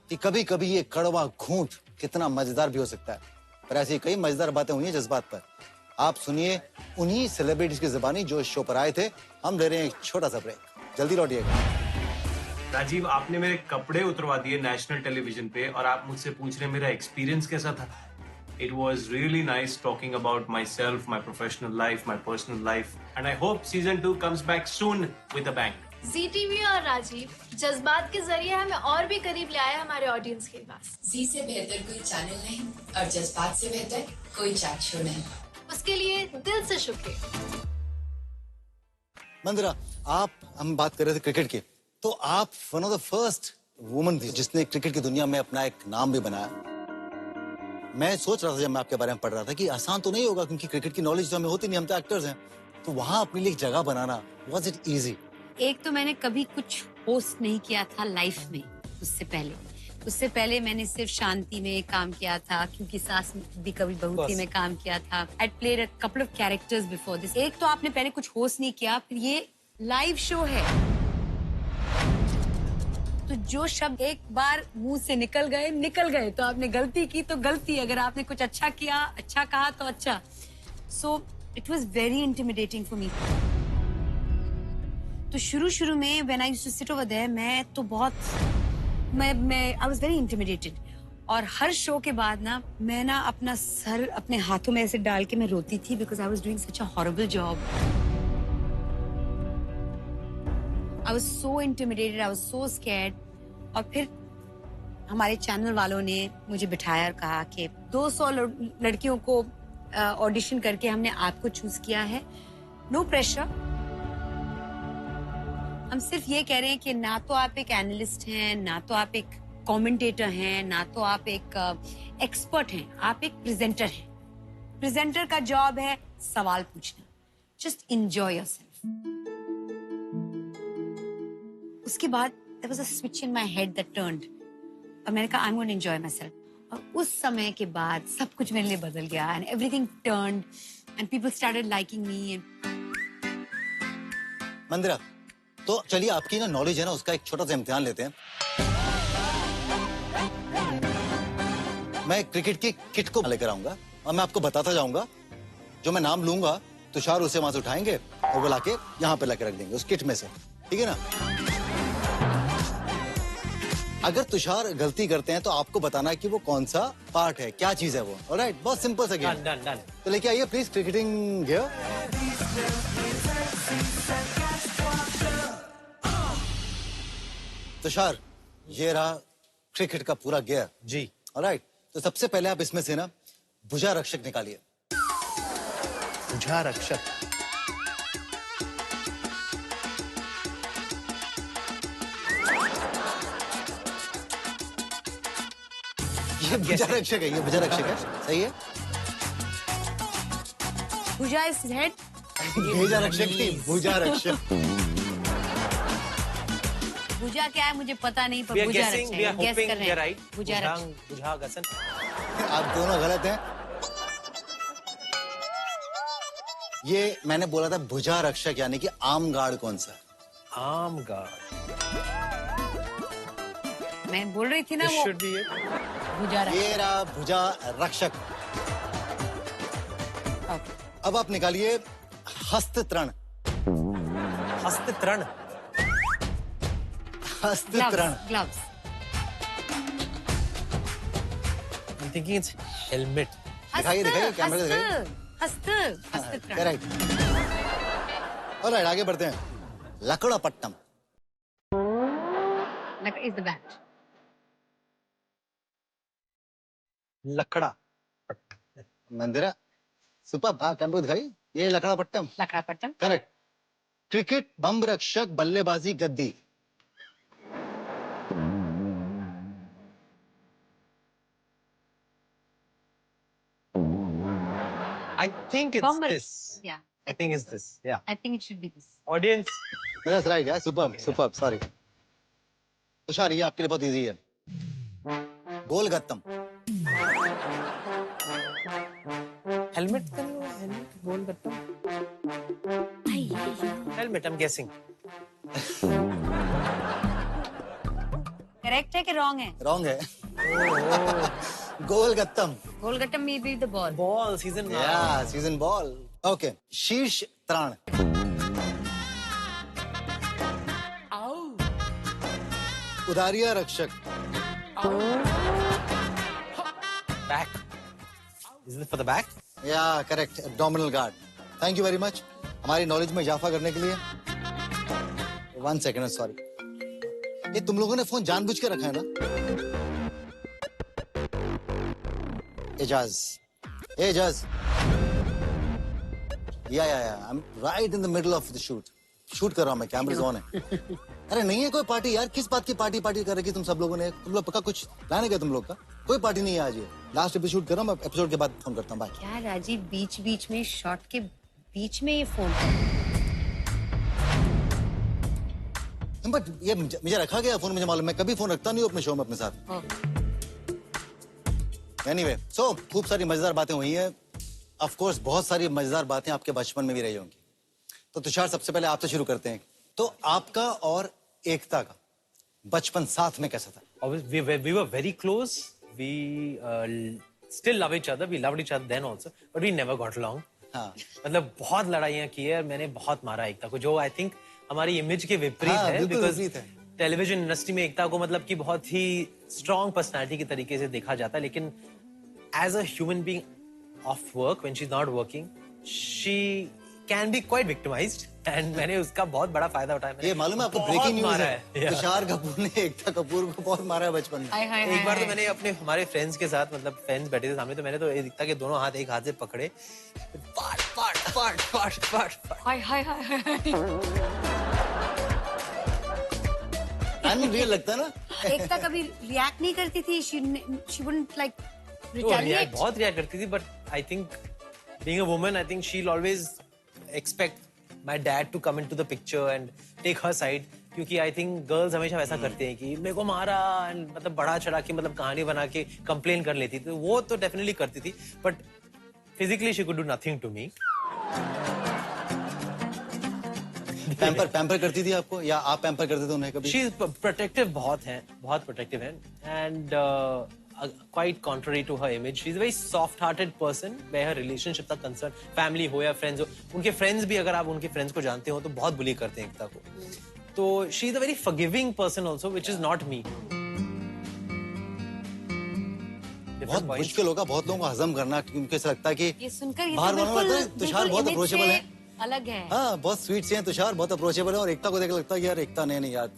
[SPEAKER 1] कि कभी कभी ये कड़वा घूंट कितना मजेदार भी हो सकता है। पर ऐसी कई मजेदार बातें हुई हैं जज्बात पर। आप सुनिए उन्हीं सेलिब्रिटीज की जुबानी जो इस शो पर आए थे। हम ले रहे हैं एक छोटा सा ब्रेक, जल्दी लौटिएगा।
[SPEAKER 11] राजीव, आपने मेरे कपड़े उतरवा दिए नेशनल टेलीविजन पे और आप मुझसे पूछ रहे मेरा एक्सपीरियंस कैसा था। It was really nice talking about myself, my professional life, my personal life, and I hope season 2 comes back soon with a bang.
[SPEAKER 12] ZTV और राजीव जज्बात के जरिए हमें और भी करीब ले आए हमारे ऑडियंस के पास।
[SPEAKER 13] जी से बेहतर कोई चैनल नहीं और जज्बात से बेहतर कोई चैट शो नहीं।
[SPEAKER 12] उसके लिए दिल से शुक्रिया।
[SPEAKER 1] मंदिरा, हम बात कर रहे थे क्रिकेट की, तो आप one of the first woman थी जिसने क्रिकेट की दुनिया में अपना एक नाम भी बनाया। मैं सोच रहा था जब मैं आपके बारे में पढ़ रहा था कि आसान तो नहीं होगा, क्योंकि क्रिकेट की नॉलेज तो हमें होती नहीं, हम तो एक्टर्स हैं। तो वहां अपने लिए एक जगह बनाना, वाज इट इजी?
[SPEAKER 3] एक तो मैंने कभी कुछ होस्ट नहीं किया था लाइफ में। उससे पहले मैंने सिर्फ शांति में काम किया था, क्योंकि सास भी कभी बहू थी में काम किया था। I played a couple of characters before this. एक तो आपने पहले कुछ होस्ट नहीं किया, फिर ये लाइव शो है, तो जो शब्द एक बार मुंह से निकल गए। तो आपने गलती की तो गलती, अगर आपने कुछ अच्छा किया, अच्छा कहा तो अच्छा। So it was very intimidating for me. तो शुरू में when I used to sit over there, मैं तो बहुत आई वाज वेरी इंटिमिडेटेड। और हर शो के बाद ना मैं ना अपना सर अपने हाथों में ऐसे डाल के मैं रोती थी, because I was doing such a horrible job. I was so intimidated, I was so scared. और फिर हमारे चैनल वालों ने मुझे बिठाया और कहा कि 200 लड़कियों को ऑडिशन करके हमने आपको चूज किया है। No pressure. हम सिर्फ ये कह रहे हैं कि ना तो आप एक एनालिस्ट हैं, ना तो आप एक कमेंटेटर हैं, ना तो आप एक एक्सपर्ट हैं, आप एक प्रेजेंटर हैं। प्रेजेंटर का जॉब है सवाल पूछना। Just enjoy yourself. उसके बाद there was a switch in my head that turned और मैंने कहा I'm going to enjoy myself। और उस समय के बाद सब कुछ मेरे लिए बदल गया and everything turned and people started liking me and...
[SPEAKER 1] मंदिरा, तो चलिए आपकी ना नॉलेज है ना, उसका एक छोटा सा इम्तिहान लेते हैं। मैं क्रिकेट की किट को लेकर आऊंगा और मैं आपको बताता जाऊंगा। जो मैं नाम लूंगा तुषार उसे वहां से उठाएंगे और वो लाके यहाँ पे लाके रख देंगे उस किट में से, ठीक है ना? अगर तुषार गलती करते हैं तो आपको बताना है कि वो कौन सा पार्ट है, क्या चीज है वो। ऑलराइट, बहुत सिंपल सा गेम।
[SPEAKER 6] डन।
[SPEAKER 1] तो लेके आइए प्लीज क्रिकेटिंग गियर। तुषार, ये रहा क्रिकेट का पूरा गियर।
[SPEAKER 6] जी।
[SPEAKER 1] ऑलराइट, तो सबसे पहले आप इसमें से ना भुजा रक्षक निकालिए।
[SPEAKER 6] भुजा रक्षक।
[SPEAKER 1] ये भुजा रक्षक है, ये भुजा रक्षक है, सही है।
[SPEAKER 3] भुजा इज हेड।
[SPEAKER 1] भुजा रक्षक नहीं, भुजा रक्षक।
[SPEAKER 3] भुजा क्या है मुझे पता नहीं, पर
[SPEAKER 6] We are
[SPEAKER 3] भुजा
[SPEAKER 6] guessing, we are
[SPEAKER 3] रक्षक। Guess
[SPEAKER 6] hoping
[SPEAKER 3] कर रहे
[SPEAKER 6] we are
[SPEAKER 3] हैं।
[SPEAKER 6] right.
[SPEAKER 3] भुजा रक्षक।
[SPEAKER 6] भुजागसन।
[SPEAKER 1] आप दोनों गलत हैं। ये मैंने बोला था भुजा रक्षक यानी कि आर्म गार्ड कौन सा है?
[SPEAKER 6] Arm guard.
[SPEAKER 3] मैं बोल रही थी ना वो भुजा रक्षक।
[SPEAKER 1] ये रहा भुजा रक्षक। अब आप निकालिए हस्तत्रण।
[SPEAKER 6] हस्तत्रण।
[SPEAKER 1] हस्तत्रण।
[SPEAKER 3] Gloves.
[SPEAKER 6] I'm thinking it's helmet.
[SPEAKER 1] दिखाइए दिखाइए कैमरे दिखाइए।
[SPEAKER 3] हस्तत्रण।
[SPEAKER 1] करेक्ट। ऑलराइट, आगे बढ़ते हैं। लकड़ापट्टम।
[SPEAKER 3] Is the bat.
[SPEAKER 6] लकड़ा।
[SPEAKER 1] मंदिरा सुपर। हाँ कैमरे दिखाइए। ये लकड़ापट्टम।
[SPEAKER 3] लकड़ापट्टम।
[SPEAKER 1] करेक्ट। क्रिकेट बम रक्षक बल्लेबाजी गद्दी।
[SPEAKER 6] I think it's
[SPEAKER 3] Bomber.
[SPEAKER 6] this.
[SPEAKER 3] Yeah.
[SPEAKER 6] I think it's this. Yeah.
[SPEAKER 3] I think it should be this.
[SPEAKER 6] Audience.
[SPEAKER 1] That's right, yeah. Superb, superb. Sorry. Tushar, ये आपके लिए बहुत इजी है। गोलगत्तम।
[SPEAKER 6] Helmet कर लो, helmet, गोलगत्तम। Helmet, I'm guessing.
[SPEAKER 3] Correct है कि wrong है?
[SPEAKER 1] Wrong है। गोलगत्तम।
[SPEAKER 3] गोलगट्टम में भी the ball.
[SPEAKER 6] Ball, season one.
[SPEAKER 1] Yeah, season ball. Okay. शीर्ष त्राण। उदारिया रक्षक।
[SPEAKER 6] Back. Is this for the back?
[SPEAKER 1] Yeah, correct. Abdominal guard. Thank you very much. हमारी नॉलेज में इजाफा करने के लिए। 1 second, sorry. ये तुम लोगों ने फोन जानबूझ के रखा है ना? Ejaz. Ejaz. Yeah. I'm right in the middle of the shoot. Shoot कर रहा हूँ मैं, कैमरास ऑन है। अरे नहीं है कोई पार्टी यार, किस बात की पार्टी कर रखी तुम सब लोगों ने? तुम लोग पक्का कुछ प्लान है क्या तुम लोग का? कोई पार्टी नहीं है आज। ये लास्ट एपिसोड कर रहा हूँ मैं, एपिसोड के बाद फोन करता हूँ। बाय।
[SPEAKER 3] क्या राजीव, बीच बीच में शॉट के बीच में ये फोन?
[SPEAKER 1] बट ये मुझे रखा गया फोन, मुझे मालूम। मैं कभी फोन रखता नहीं हूँ अपने शो में अपने साथ। एनीवे, सो खूब सारी मजेदार बातें हुई हैं। ऑफ कोर्स बहुत सारी मजेदार बातें आपके बचपन में भी रही होंगी। तो तुषार, सबसे पहले आपसे शुरू करते हैं। तो आपका और एकता का बचपन साथ में कैसा था?
[SPEAKER 6] We were very close. We still love each other. We loved each other then also, but we never got along.
[SPEAKER 1] हाँ।
[SPEAKER 6] मतलब बहुत लड़ाइयाँ की है, मैंने बहुत मारा एकता को, जो आई थिंक हमारी इमेज के विपरीत
[SPEAKER 1] हाँ,
[SPEAKER 6] है।
[SPEAKER 1] बिल्कुल
[SPEAKER 6] बिकॉज
[SPEAKER 1] विपरीत है।
[SPEAKER 6] टेलीविजन इंडस्ट्री में एकता को मतलब कि बहुत ही स्ट्रॉन्ग पर्सनालिटी के तरीके से देखा जाता है, लेकिन as a human being of work, when she is not working, she can be quite victimised, and मैंने उसका बहुत बड़ा फायदा उठाया।
[SPEAKER 1] ये मालूम है आपको? ब्रेकिंग न्यूज़ है।
[SPEAKER 6] Yeah.
[SPEAKER 1] तुषार कपूर ने एकता कपूर को बहुत मारा है बचपन में।
[SPEAKER 6] एक बार तो मैंने अपने हमारे फ्रेंड्स के साथ, मतलब फ्रेंड्स बैठे थे सामने, तो मैंने तो एकता के दोनों हाथ एक हाथ से पकड़े, पाट पाट पाट पाट पाट पाट।
[SPEAKER 3] हाय हाय हाय।
[SPEAKER 1] रियल लगता है ना?
[SPEAKER 3] एकता कभी रिएक्ट नहीं करती थी? she wouldn't like
[SPEAKER 6] वो
[SPEAKER 3] retaliate?
[SPEAKER 6] बहुत रिएक्ट करती थी, but I think being a woman, I think she will always expect my dad to come into the picture and take her side, क्योंकि आई थिंक गर्ल्स हमेशा वैसा करती हैं कि मेरे को मारा, एंड मतलब बड़ा चढ़ा के मतलब कहानी बना के कंप्लेन कर लेती थी। वो तो डेफिनेटली करती थी, but physically she could do nothing to me.
[SPEAKER 1] Pamper करती थी आपको, या आप पैम्पर करते थे उन्हें कभी?
[SPEAKER 6] शी इज प्रोटेक्टिव, बहुत प्रोटेक्टिव है, and quite contrary to her image. She's a very soft-hearted person where her relationships are concerned. Family हो या friends हो, उनके friends भी, अगर आप उनके friends को जानते हो तो बहुत बुली करते हैं एकता को। तो she is a very forgiving person also, which is not me.
[SPEAKER 1] बहुत मुश्किल होगा बहुत लोगों को हजम करना, क्योंकि ऐसा लगता है कि
[SPEAKER 3] ये सुनकर ये
[SPEAKER 1] बाहर
[SPEAKER 3] तो
[SPEAKER 1] वालों लगता है तुषार बहुत अप्रोचेबल है,
[SPEAKER 3] अलग है।
[SPEAKER 1] हाँ बहुत स्वीट से हैं तुषार, बहुत अप्रोचेबल है, और एकता को देख लगता है यार एकता नहीं यार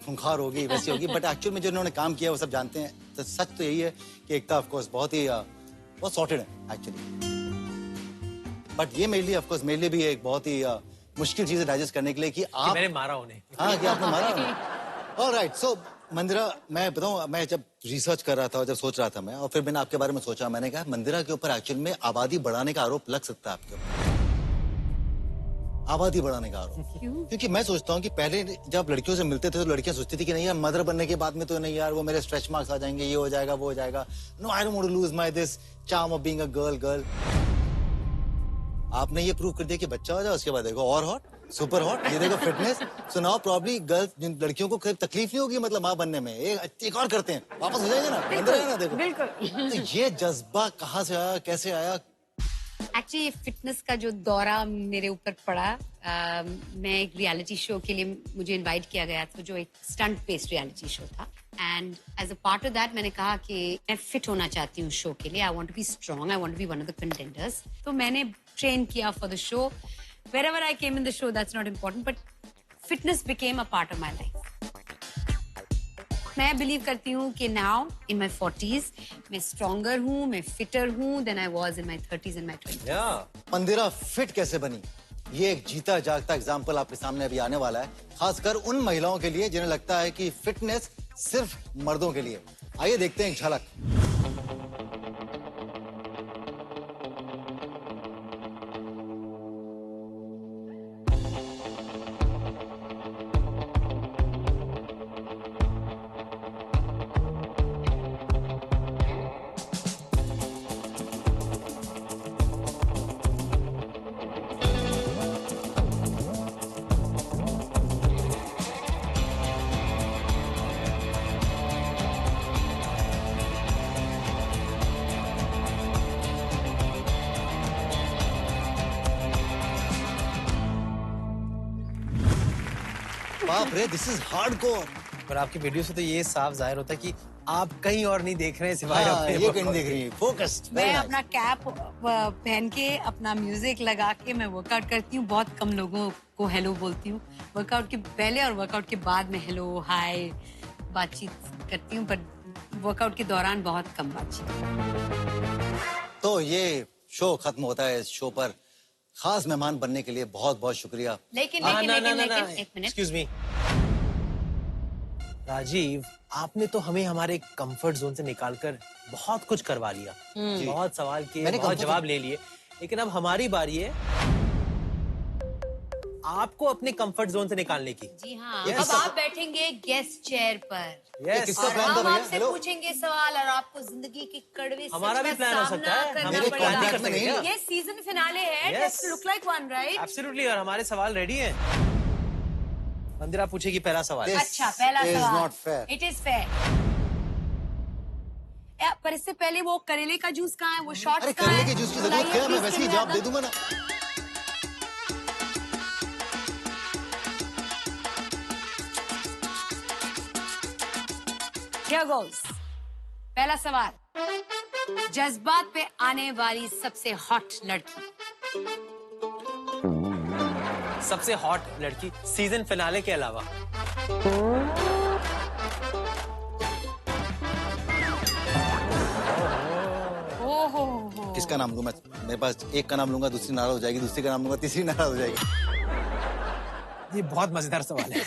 [SPEAKER 1] खूंखार होगी, वैसी होगी, बट एक्चुअल में जो उन्होंने काम किया वो सब जानते हैं। सच तो यही है कि एकता ऑफ कोर्स बहुत सॉर्टेड है एक्चुअली, बट ये मेरे लिए ऑफ कोर्स मेरे लिए भी एक बहुत ही मुश्किल चीज है डाइजेस्ट करने के लिए कि आप
[SPEAKER 6] मैंने मारा उन्हें।
[SPEAKER 1] हाँ, कि आपने मारा। ऑलराइट, सो मंदिरा, मैं बताऊं, मैं जब रिसर्च कर रहा था और जब सोच रहा था मैं, और फिर मैंने आपके बारे में सोचा, मैंने कहा मंदिरा के ऊपर एक्चुअल में आबादी बढ़ाने का आरोप लग सकता है आपके ऊपर। आबादी बढ़ाने का आरोप क्योंकि मैं सोचता हूँ कि पहले जब लड़कियों से मिलते थे तो लड़कियां सोचती थी कि नहीं यार मदर बनने के बाद में तो नहीं यार वो मेरे स्ट्रेच मार्क्स आ जाएंगे, ये हो जाएगा वो हो जाएगा, no I don't want to lose my this charm of being a girl. आपने ये प्रूव कर दिया कि बच्चा हो जाए, उसके बाद देखो और हॉट, सुपर हॉट, ये देखो fitness. So now probably girls, जिन लड़कियों को कोई तकलीफ नहीं होगी मतलब माँ बनने में, एक और करते हैं, वापस हो जाएंगे ना, अंदर है ना, देखो
[SPEAKER 3] बिल्कुल।
[SPEAKER 1] तो ये जज्बा कहाँ से आया, कैसे आया?
[SPEAKER 3] एक्चुअली ये फिटनेस का जो दौरा मेरे ऊपर पड़ा, मैं एक रियलिटी शो के लिए मुझे इनवाइट किया गया था, जो एक स्टंट बेस्ड रियलिटी शो था, and as a part of that मैंने कहा कि मैं फिट होना चाहती हूँ शो के लिए, I want to be strong, I want to be one of the contenders. तो मैंने ट्रेन किया for the show, wherever I came in the show, that's not important, but fitness became a part of my life. मैं believe करती हूँ कि now in my 40s मैं stronger हूँ, मैं fitter हूँ than I was in my 30s and my 20s.
[SPEAKER 1] Mandira fit कैसे बनी? ये एक जीता जागता एग्जाम्पल आपके सामने अभी आने वाला है, खासकर उन महिलाओं के लिए जिन्हें लगता है कि फिटनेस सिर्फ मर्दों के लिए। आइए देखते हैं एक झलक। बाप रे, दिस इज हार्डकोर।
[SPEAKER 6] पर आपकी वीडियो से तो ये साफ जाहिर होता है कि आप कहीं और नहीं देख रहे हैं सिवाय
[SPEAKER 1] हाँ,
[SPEAKER 6] अपने
[SPEAKER 1] ये कहीं नहीं देख रही है, फोकस्ड।
[SPEAKER 3] मैं अपना कैप पहन के अपना म्यूजिक लगा के मैं वर्कआउट करती हूँ, बहुत कम लोगों को हेलो बोलती हूँ, वर्कआउट के पहले और वर्कआउट के बाद में हेलो हाय बातचीत करती हूँ, पर वर्कआउट के दौरान बहुत कम बातचीत।
[SPEAKER 1] तो ये शो खत्म होता है, इस शो पर खास मेहमान बनने के लिए बहुत बहुत शुक्रिया।
[SPEAKER 3] लेकिन एक मिनट,
[SPEAKER 6] एक्सक्यूज मी राजीव, आपने तो हमें हमारे कंफर्ट जोन से निकालकर बहुत कुछ करवा लिया, बहुत सवाल किए, बहुत जवाब ले लिए, लेकिन अब हमारी बारी है आपको अपने कंफर्ट जोन से निकालने की।
[SPEAKER 3] जी हाँ, अब आप बैठेंगे गेस्ट चेयर पर,
[SPEAKER 1] किसका प्लान था
[SPEAKER 3] हम
[SPEAKER 1] भैया?
[SPEAKER 3] आपसे पूछेंगे सवाल और आपको जिंदगी की कड़वे
[SPEAKER 6] हमारा भी प्लान हो सकता है, हम
[SPEAKER 1] मेरे
[SPEAKER 6] प्लान नहीं कर
[SPEAKER 1] में
[SPEAKER 6] सकते
[SPEAKER 1] नहीं।
[SPEAKER 6] क्या?
[SPEAKER 3] ये सीजन फिनाले है,
[SPEAKER 6] Yes.
[SPEAKER 3] let's look like one, right?
[SPEAKER 6] Absolutely, और हमारे सवाल रेडी हैं। मंदिरा पूछेगी पहला सवाल।
[SPEAKER 3] अच्छा, पहला
[SPEAKER 1] is
[SPEAKER 3] सवाल।
[SPEAKER 1] not fair.
[SPEAKER 3] It is fair. पर इससे पहले वो करेले का जूस कहाँ है? वो शॉर्ट्स
[SPEAKER 1] अरे
[SPEAKER 3] कहाँ है?
[SPEAKER 1] करेले के जूस की जरूरत क्या है, मैं वैसे ही जवाब दे दूंगा ना।
[SPEAKER 3] Here goes. पहला सवाल, जज्बात पे आने वाली सबसे हॉट लड़की।
[SPEAKER 6] सबसे हॉट लड़की सीजन फिनाले के अलावा?
[SPEAKER 3] ओहो,
[SPEAKER 1] किसका नाम लूं मैं? मेरे पास एक का नाम लूंगा, दूसरी नाराज हो जाएगी, दूसरी का नाम लूंगा, तीसरी नाराज हो जाएगी।
[SPEAKER 6] ये बहुत मजेदार सवाल है।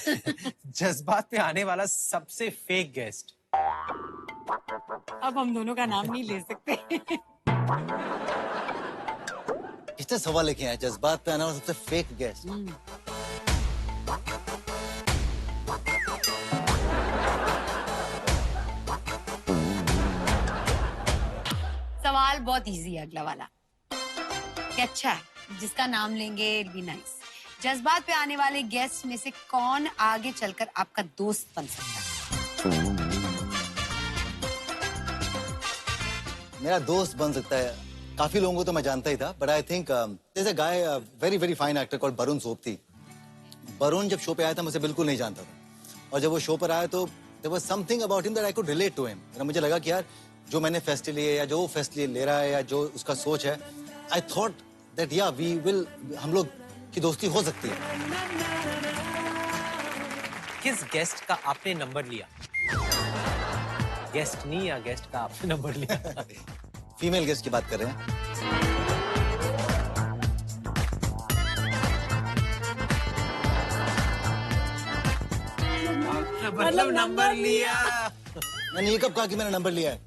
[SPEAKER 6] जज्बात पे आने वाला सबसे फेक गेस्ट।
[SPEAKER 3] अब हम दोनों का नाम नहीं ले सकते।
[SPEAKER 1] कितने सवाल लेके आए, जज्बात पे आने वाला सबसे फेक गेस्ट।
[SPEAKER 3] सवाल बहुत इजी है अगला वाला, कि अच्छा है जिसका नाम लेंगे it'll be nice। जज्बात पे आने वाले गेस्ट में से कौन आगे चलकर आपका दोस्त बन सकता है?
[SPEAKER 1] मेरा दोस्त बन सकता है, काफी लोगों को तो मैं जानता ही था, but I think there's a guy, very very fine actor called Varun Sobti. Varun जब शो पे आया था मुझे बिल्कुल नहीं जानता था, और जब वो शो पर आया तो there was something about him that I could relate to him। मुझे लगा कि यार जो मैंने फेस्ट लिए या जो वो फेस्ट ले रहा है या जो उसका सोच है, आई थॉट दैट या वी विल, हम लोग की दोस्ती हो सकती है।
[SPEAKER 6] किस गेस्ट का आपने नंबर लिया? गेस्ट नहीं या गेस्ट का आपने नंबर लिया?
[SPEAKER 1] फीमेल गेस्ट की बात कर रहे हैं।
[SPEAKER 6] मतलब नंबर लिया।
[SPEAKER 1] मैंने ये कब कहा कि मैंने नंबर लिया है?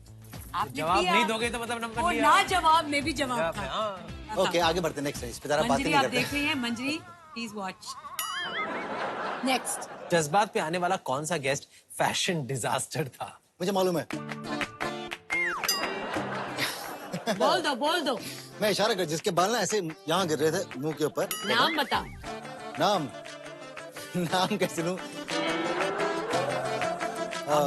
[SPEAKER 3] आपने
[SPEAKER 6] जवाब
[SPEAKER 3] किया।
[SPEAKER 6] नहीं दोगे तो मतलब नंबर
[SPEAKER 3] वो
[SPEAKER 6] लिया।
[SPEAKER 3] ना जवाब में भी जवाब था।
[SPEAKER 6] हाँ।
[SPEAKER 1] ओके, आगे बढ़ते हैं नेक्स्ट। इस पे जरा बात
[SPEAKER 3] मंजरी
[SPEAKER 1] नहीं
[SPEAKER 3] आप
[SPEAKER 1] करते।
[SPEAKER 3] देख रही हैं? मंजरी प्लीज वॉच। नेक्स्ट।
[SPEAKER 6] जज्बात पे आने वाला कौन सा गेस्ट फैशन डिजास्टर था?
[SPEAKER 1] मुझे मालूम है।
[SPEAKER 3] बोल दो।
[SPEAKER 1] मैं इशारा कर, जिसके बाल ना ऐसे यहाँ गिर रहे थे मुंह के ऊपर।
[SPEAKER 3] नाम बता।
[SPEAKER 1] नाम कैसे लूं?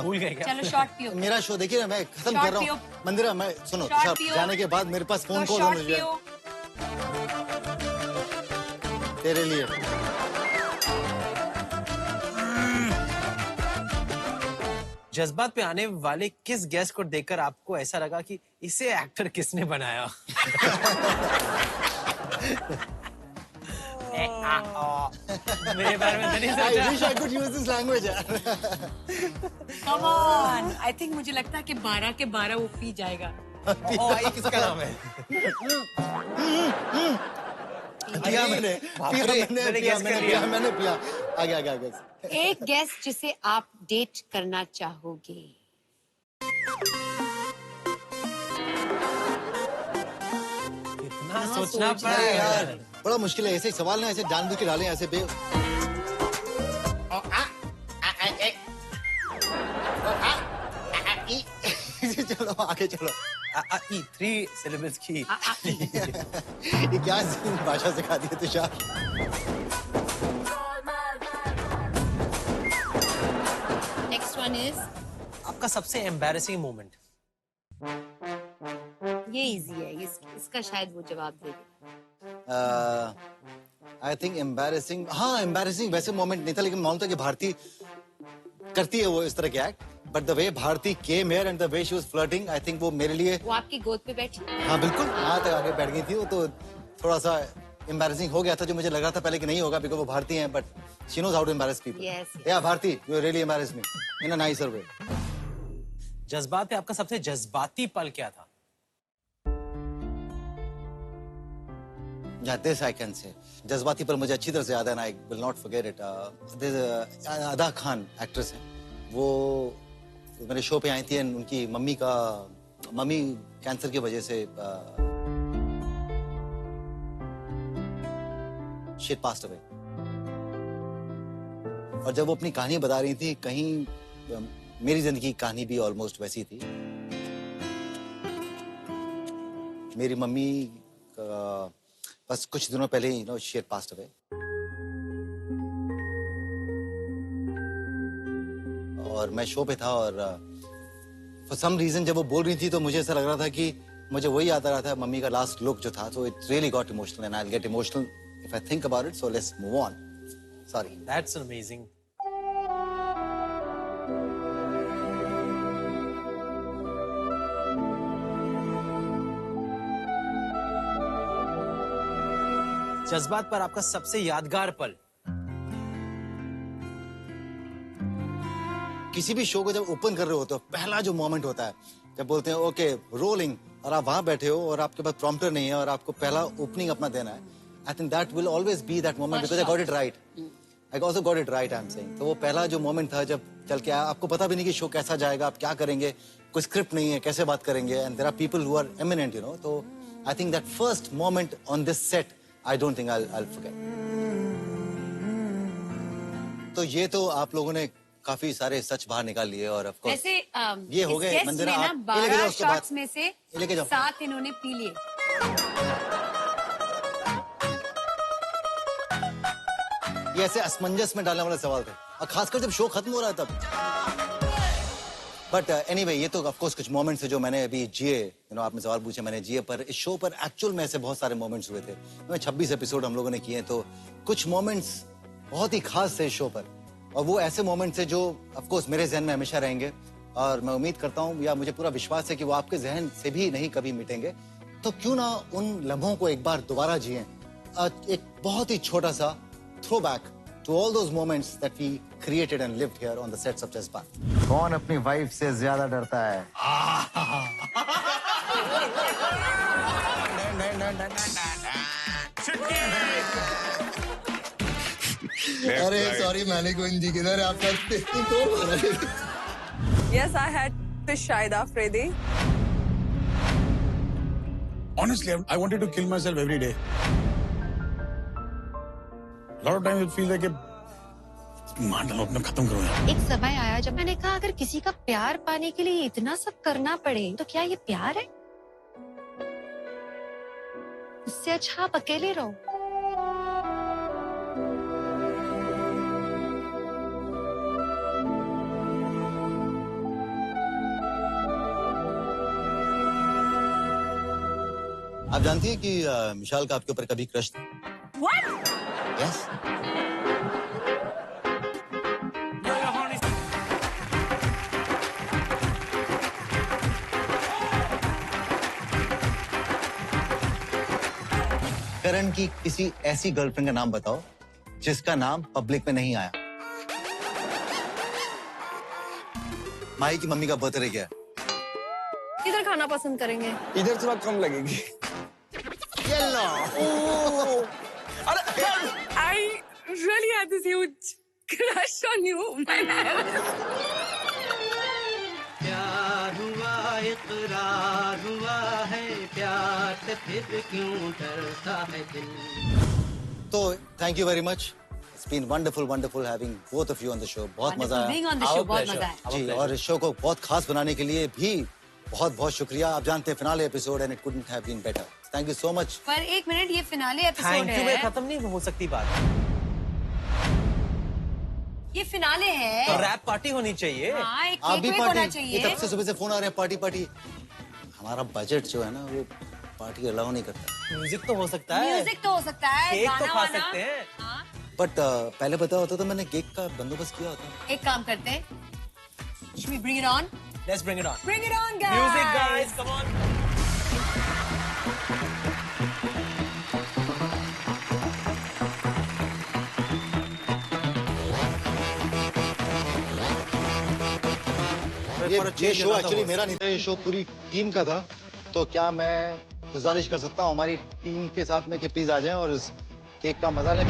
[SPEAKER 6] भूल गए क्या?
[SPEAKER 3] चलो शॉर्ट पियो।
[SPEAKER 1] मेरा शो देखिए ना, मैं खत्म
[SPEAKER 3] शॉर्ट
[SPEAKER 1] कर रहा
[SPEAKER 3] पियो।
[SPEAKER 1] हूँ। मंदिरा, मैं सुनो,
[SPEAKER 3] शॉर्ट
[SPEAKER 1] तुषार
[SPEAKER 3] पियो।
[SPEAKER 1] जाने के बाद मेरे पास फोन
[SPEAKER 3] तो
[SPEAKER 1] कॉल
[SPEAKER 3] शॉर्ट
[SPEAKER 1] मुझे
[SPEAKER 3] पियो।
[SPEAKER 1] तेरे लिए।
[SPEAKER 6] जज्बात पे आने वाले किस गेस्ट को देखकर आपको ऐसा लगा कि इसे एक्टर किसने बनाया? मेरे बारे में तो नहीं
[SPEAKER 1] I
[SPEAKER 6] सोचा।
[SPEAKER 1] wish I could use this language यार।
[SPEAKER 3] Come on. I think मुझे लगता है कि 12 के 12 वो पी जाएगा।
[SPEAKER 6] ये किसका नाम है?
[SPEAKER 1] पिया मैंने, पिया। आगे।
[SPEAKER 3] एक गेस्ट जिसे आप डेट करना चाहोगे।
[SPEAKER 6] इतना सोचना
[SPEAKER 3] सोच
[SPEAKER 6] पड़ा
[SPEAKER 1] अरे
[SPEAKER 6] यार।
[SPEAKER 1] यार, बड़ा मुश्किल है ऐसे सवाल ना, ऐसे जानबूझ के डालें ऐसे बे। चलो आगे चलो।
[SPEAKER 6] 3 syllables की।
[SPEAKER 1] ये क्या भाषा सिखा दी है तुषार?
[SPEAKER 3] नेक्स्ट वन इज,
[SPEAKER 6] आपका सबसे एम्बैरेसिंग मोमेंट?
[SPEAKER 3] ये इजी है, इसका शायद वो जवाब दे दे।
[SPEAKER 1] आई थिंक एम्बैरेसिंग, हाँ एम्बैरेसिंग वैसे मोमेंट नहीं था, लेकिन मालूम था कि भारती करती है वो इस तरह के act, but the way Bharti came here and the way she was flirting, I think वो मेरे लिए।
[SPEAKER 3] वो आपकी गोद पे बैठी?
[SPEAKER 1] हाँ बिल्कुल, यहाँ तक आगे बैठ गई थी वो, तो थोड़ा सा एम्बैरेसिंग हो गया था, जो मुझे लग रहा था पहले कि नहीं होगा, बिकॉज़ वो भारती हैं, but she knows how to embarrass people.
[SPEAKER 3] Yes.
[SPEAKER 1] Yeah Bharti, you really embarrass me in a nicer way.
[SPEAKER 6] जज्बात पे आपका सबसे जज्बाती पल क्या था?
[SPEAKER 1] Yeah, this I can say. जज्बाती पर मुझे अच्छी तरह से याद है, I will not forget it. अदा खान एक्ट्रेस हैं, वो मेरे शो पे आई थी, उनकी मम्मी कैंसर की वजह से she had passed away. और जब वो अपनी कहानी बता रही थी, कहीं मेरी जिंदगी की कहानी भी ऑलमोस्ट वैसी थी। मेरी मम्मी बस कुछ दिनों पहले ही she had passed away. और मैं शो पे था, और फॉर सम रीजन जब वो बोल रही थी तो मुझे ऐसा लग रहा था कि मुझे वही याद आ रहा था, मम्मी का लास्ट लुक जो था, so it really got emotional and I'll get emotional if I think about it, so let's move on. Sorry.
[SPEAKER 6] That's amazing. जज्बात पर आपका सबसे यादगार पल?
[SPEAKER 1] किसी भी शो को जब ओपन कर रहे होते हो, पहला जो मोमेंट होता है जब बोलते हैं ओके रोलिंग, और आप वहां बैठे हो और आपके पास प्रॉम्प्टर नहीं है और आपको पहला ओपनिंग अपना देना है, आई think that will always be that moment, because I got it right. I also got it right, I am saying. तो वो पहला जो मोमेंट था जब चल के आया, आपको पता भी नहीं कि शो कैसा जाएगा, आप क्या करेंगे, कोई स्क्रिप्ट नहीं है, कैसे बात करेंगे, and there are people who are eminent, you know. तो I think that first moment on this set I don't think I will forget. तो ये तो आप लोगों ने काफी सारे सच बाहर निकाल लिए, और ऑफ कोर्स
[SPEAKER 3] वैसे
[SPEAKER 1] ये हो गए मंदिरा, आप ये लेके जाओ
[SPEAKER 3] 12
[SPEAKER 1] उसके बाद,
[SPEAKER 3] शॉट्स में से
[SPEAKER 1] ये लेके जाओ।
[SPEAKER 3] 7 इन्होंने पी लिए।
[SPEAKER 1] ये ऐसे असमंजस में डालने वाले सवाल थे, और खासकर जब शो खत्म हो रहा है तब। बट एनीवे ये तो ऑफ कोर्स कुछ मोमेंट्स है जो मैंने अभी जिए, आपने सवाल पूछे मैंने जिए, पर इस शो पर एक्चुअल में ऐसे बहुत सारे मोमेंट्स हुए थे। 26 एपिसोड हम लोगों ने किए, तो कुछ मोमेंट्स बहुत ही खास थे इस शो पर, और वो ऐसे मोमेंट्स है जो ऑफ कोर्स मेरे जहन में हमेशा रहेंगे, और मैं उम्मीद करता हूँ, या मुझे पूरा विश्वास है कि वो आपके जहन से भी नहीं कभी मिटेंगे। तो क्यों ना उन लम्हों को एक बार दोबारा जिए, एक बहुत ही छोटा सा throwback to all those moments that we created and lived here on the sets of Jazbaat. कौन अपनी वाइफ से ज्यादा डरता है?
[SPEAKER 14] अरे सॉरी मैनेकुइन जी, किधर है आपका?
[SPEAKER 15] Yes, I had fish shaida Friday.
[SPEAKER 16] Honestly, I wanted to kill myself every day. A lot of times it feels like मार डालो, अपना खत्म करो यार।
[SPEAKER 17] एक समय आया जब मैंने कहा अगर किसी का प्यार पाने के लिए इतना सब करना पड़े तो क्या ये प्यार है? इससे अच्छा आप अकेले रहो।
[SPEAKER 1] आप जानती हैं कि विशाल का आपके ऊपर कभी क्रश था?
[SPEAKER 15] What?
[SPEAKER 1] Yes. करण की किसी ऐसी गर्लफ्रेंड का नाम बताओ जिसका नाम पब्लिक में नहीं आया। माही की मम्मी का बर्थडे क्या है?
[SPEAKER 15] किधर खाना पसंद करेंगे?
[SPEAKER 14] इधर थोड़ा कम लगेगी।
[SPEAKER 15] I really had this huge crush on you, man.
[SPEAKER 10] प्यार हुआ इकरार हुआ है, प्यार से फिर क्यों डरता है दिल।
[SPEAKER 1] तो thank you very much. It's been wonderful having both of you on the show. बहुत मजा आया।
[SPEAKER 3] Being on the show, बहुत मजा आया।
[SPEAKER 1] जी, और इस शो को बहुत खास बनाने के लिए भी बहुत शुक्रिया। आप जानते हैं finale episode and it couldn't have been better. Thank you so much.
[SPEAKER 3] पर एक मिनट, ये फिनाले एपिसोड
[SPEAKER 6] थैंक यू
[SPEAKER 3] है।
[SPEAKER 6] में खत्म नहीं हो सकती बात।
[SPEAKER 3] ये फिनाले है।
[SPEAKER 6] तो रैप पार्टी होनी चाहिए।
[SPEAKER 3] हाँ, एक
[SPEAKER 1] आप भी
[SPEAKER 3] केक होना
[SPEAKER 1] पार्टी।
[SPEAKER 3] चाहिए।
[SPEAKER 1] तब से सुबह से फोन आ रहे हैं पार्टी। हमारा बजट जो है ना वो पार्टी अलाउ नहीं करता।
[SPEAKER 6] म्यूजिक तो हो सकता है।
[SPEAKER 3] म्यूजिक तो हो सकता है।
[SPEAKER 6] केक तो
[SPEAKER 3] गाना
[SPEAKER 6] खा
[SPEAKER 3] वाना।
[SPEAKER 6] सकते हैं।
[SPEAKER 3] हाँ।
[SPEAKER 1] बट पहले पता होता तो मैंने केक का बंदोबस्त किया होता।
[SPEAKER 3] एक काम करते हैं। Should we bring it on?
[SPEAKER 6] Let's bring it on.
[SPEAKER 3] Bring it on, guys.
[SPEAKER 6] Music, guys, come on.
[SPEAKER 1] ये शो एक्चुअली मेरा नहीं था, ये शो पूरी टीम का था। तो क्या मैं गुजारिश कर सकता हूँ हमारी टीम के साथ में कि प्लीज आ जाएं और इस केक का मजा लें।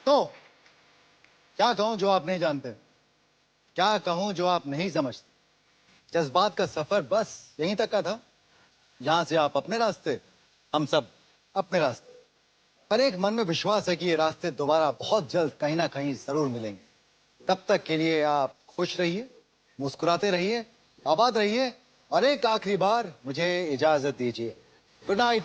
[SPEAKER 1] तो क्या कहूं जो आप नहीं जानते, क्या कहूं जो आप नहीं समझते। जज्बात का सफर बस यहीं तक का था। यहां से आप अपने रास्ते, हम सब अपने रास्ते। पर एक मन में विश्वास है कि ये रास्ते दोबारा बहुत जल्द कहीं ना कहीं जरूर मिलेंगे। तब तक के लिए आप खुश रहिए, मुस्कुराते रहिए, आबाद रहिए और एक आखिरी बार मुझे इजाजत दीजिए। Good night.